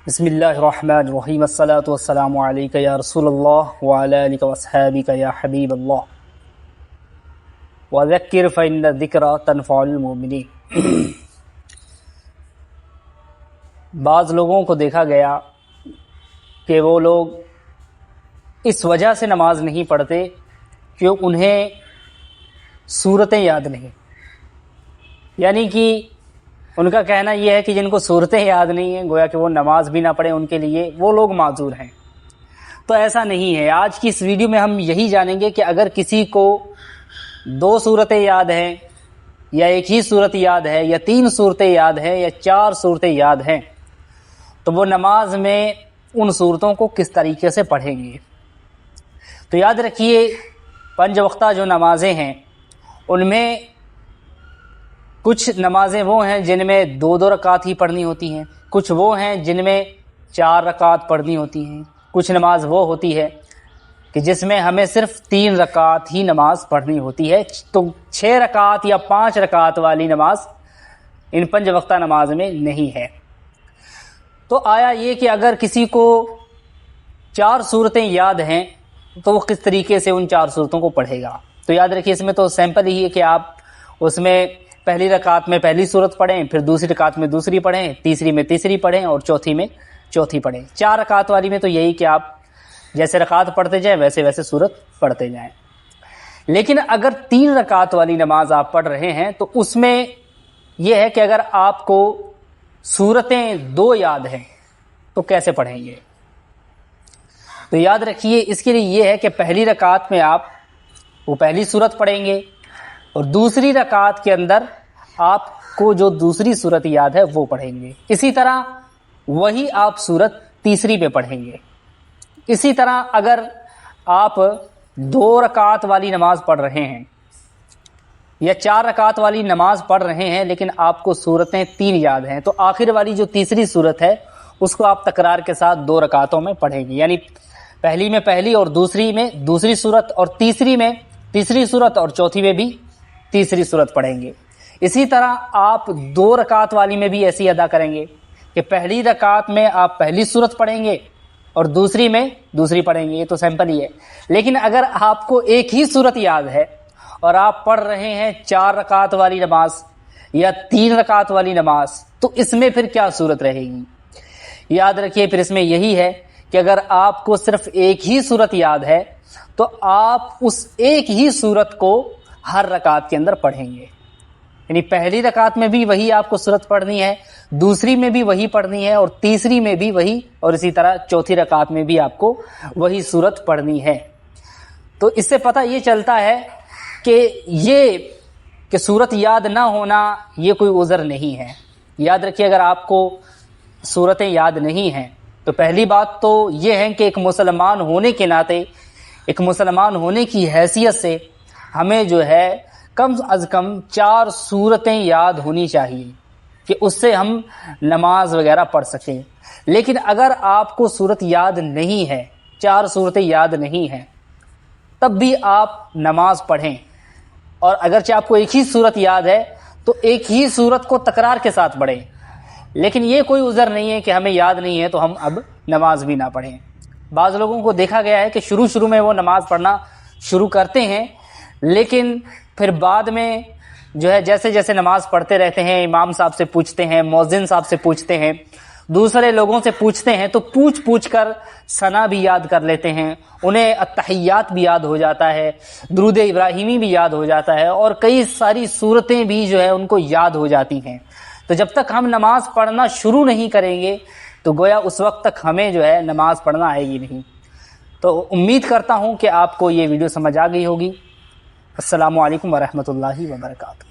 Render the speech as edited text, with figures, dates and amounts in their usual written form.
بسم اللہ الرحمن الرحیم الصلاۃ والسلام علیک یا رسول اللہ وعلی آلک واصحابک یا حبیب اللہ وذکر فإن الذکر تنفع المؤمنین۔ بعض لوگوں کو دیکھا گیا کہ وہ لوگ اس وجہ سے نماز نہیں پڑھتے کہ انہیں صورتیں یاد نہیں، یعنی کہ ان کا کہنا یہ ہے کہ جن کو صورتیں یاد نہیں ہیں گویا کہ وہ نماز بھی نہ پڑھیں، ان کے لیے وہ لوگ معذور ہیں۔ تو ایسا نہیں ہے۔ آج کی اس ویڈیو میں ہم یہی جانیں گے کہ اگر کسی کو 2 صورتیں یاد ہیں یا ایک ہی صورت یاد ہے یا 3 صورتیں یاد ہیں یا 4 صورتیں یاد ہیں تو وہ نماز میں ان صورتوں کو کس طریقے سے پڑھیں گے۔ تو یاد رکھیے 5 وقتہ جو نمازیں ہیں ان میں کچھ نمازیں وہ ہیں جن میں 2 رکعت ہی پڑھنی ہوتی ہیں، کچھ وہ ہیں جن میں 4 رکعت پڑھنی ہوتی ہیں، کچھ نماز وہ ہوتی ہے کہ جس میں ہمیں صرف 3 رکعت ہی نماز پڑھنی ہوتی ہے۔ تو 6 رکعت یا 5 رکعت والی نماز ان 5 وقتہ نماز میں نہیں ہے۔ تو آیا یہ کہ اگر کسی کو 4 صورتیں یاد ہیں تو وہ کس طریقے سے ان 4 صورتوں کو پڑھے گا۔ تو یاد رکھیے اس میں تو سیمپل ہی ہے کہ آپ اس میں پہلی رکعت میں پہلی صورت پڑھیں، پھر دوسری رکعت میں دوسری پڑھیں، تیسری میں تیسری پڑھیں اور چوتھی میں چوتھی پڑھیں۔ 4 رکعت والی میں تو یہی کہ آپ جیسے رکعت پڑھتے جائیں ویسے ویسے صورت پڑھتے جائیں۔ لیکن اگر 3 رکعت والی نماز آپ پڑھ رہے ہیں تو اس میں یہ ہے کہ اگر آپ کو صورتیں 2 یاد ہیں تو کیسے پڑھیں گے۔ تو یاد رکھیے اس کے لیے یہ ہے کہ پہلی رکعت میں آپ وہ پہلی صورت پڑھیں گے اور دوسری رکعت کے اندر آپ کو جو دوسری صورت یاد ہے وہ پڑھیں گے۔ اسی طرح وہی آپ صورت تیسری میں پڑھیں گے۔ اسی طرح اگر آپ 2 رکعت والی نماز پڑھ رہے ہیں یا 4 رکعت والی نماز پڑھ رہے ہیں لیکن آپ کو صورتیں 3 یاد ہیں تو آخر والی جو تیسری صورت ہے اس کو آپ تکرار کے ساتھ 2 رکعتوں میں پڑھیں گے، یعنی پہلی میں پہلی اور دوسری میں دوسری صورت اور تیسری میں تیسری صورت اور چوتھی میں بھی تیسری صورت پڑھیں گے۔ اسی طرح آپ 2 رکعت والی میں بھی ایسی ادا کریں گے کہ پہلی رکعت میں آپ پہلی صورت پڑھیں گے اور دوسری میں دوسری پڑھیں گے۔ یہ تو سمپل ہی ہے۔ لیکن اگر آپ کو ایک ہی صورت یاد ہے اور آپ پڑھ رہے ہیں 4 رکعت والی نماز یا 3 رکعت والی نماز تو اس میں پھر کیا صورت رہے گی۔ یاد رکھیے پھر اس میں یہی ہے کہ اگر آپ کو صرف ایک ہی صورت یاد ہے تو آپ اس ایک ہی صورت کو ہر رکعت کے اندر پڑھیں گے، یعنی پہلی رکعت میں بھی وہی آپ کو صورت پڑھنی ہے، دوسری میں بھی وہی پڑھنی ہے اور تیسری میں بھی وہی، اور اسی طرح چوتھی رکعت میں بھی آپ کو وہی صورت پڑھنی ہے۔ تو اس سے پتہ یہ چلتا ہے کہ صورت یاد نہ ہونا یہ کوئی عذر نہیں ہے۔ یاد رکھیے اگر آپ کو صورتیں یاد نہیں ہیں تو پہلی بات تو یہ ہے کہ ایک مسلمان ہونے کے ناطے، ایک مسلمان ہونے کی حیثیت سے ہمیں جو ہے کم از کم 4 صورتیں یاد ہونی چاہیے کہ اس سے ہم نماز وغیرہ پڑھ سکیں۔ لیکن اگر آپ کو صورت یاد نہیں ہے، 4 صورتیں یاد نہیں ہیں، تب بھی آپ نماز پڑھیں، اور اگرچہ آپ کو ایک ہی صورت یاد ہے تو ایک ہی صورت کو تکرار کے ساتھ پڑھیں۔ لیکن یہ کوئی عذر نہیں ہے کہ ہمیں یاد نہیں ہے تو ہم اب نماز بھی نہ پڑھیں۔ بعض لوگوں کو دیکھا گیا ہے کہ شروع میں وہ نماز پڑھنا شروع کرتے ہیں لیکن پھر بعد میں جو ہے جیسے جیسے نماز پڑھتے رہتے ہیں، امام صاحب سے پوچھتے ہیں، مؤذن صاحب سے پوچھتے ہیں، دوسرے لوگوں سے پوچھتے ہیں تو پوچھ کر ثنا بھی یاد کر لیتے ہیں، انہیں التحیات بھی یاد ہو جاتا ہے، درود ابراہیمی بھی یاد ہو جاتا ہے اور کئی ساری صورتیں بھی جو ہے ان کو یاد ہو جاتی ہیں۔ تو جب تک ہم نماز پڑھنا شروع نہیں کریں گے تو گویا اس وقت تک ہمیں جو ہے نماز پڑھنا آئے گی نہیں۔ تو امید کرتا ہوں کہ آپ کو یہ ویڈیو سمجھ آ گئی ہوگی۔ السلام علیکم ورحمۃ اللہ وبرکاتہ۔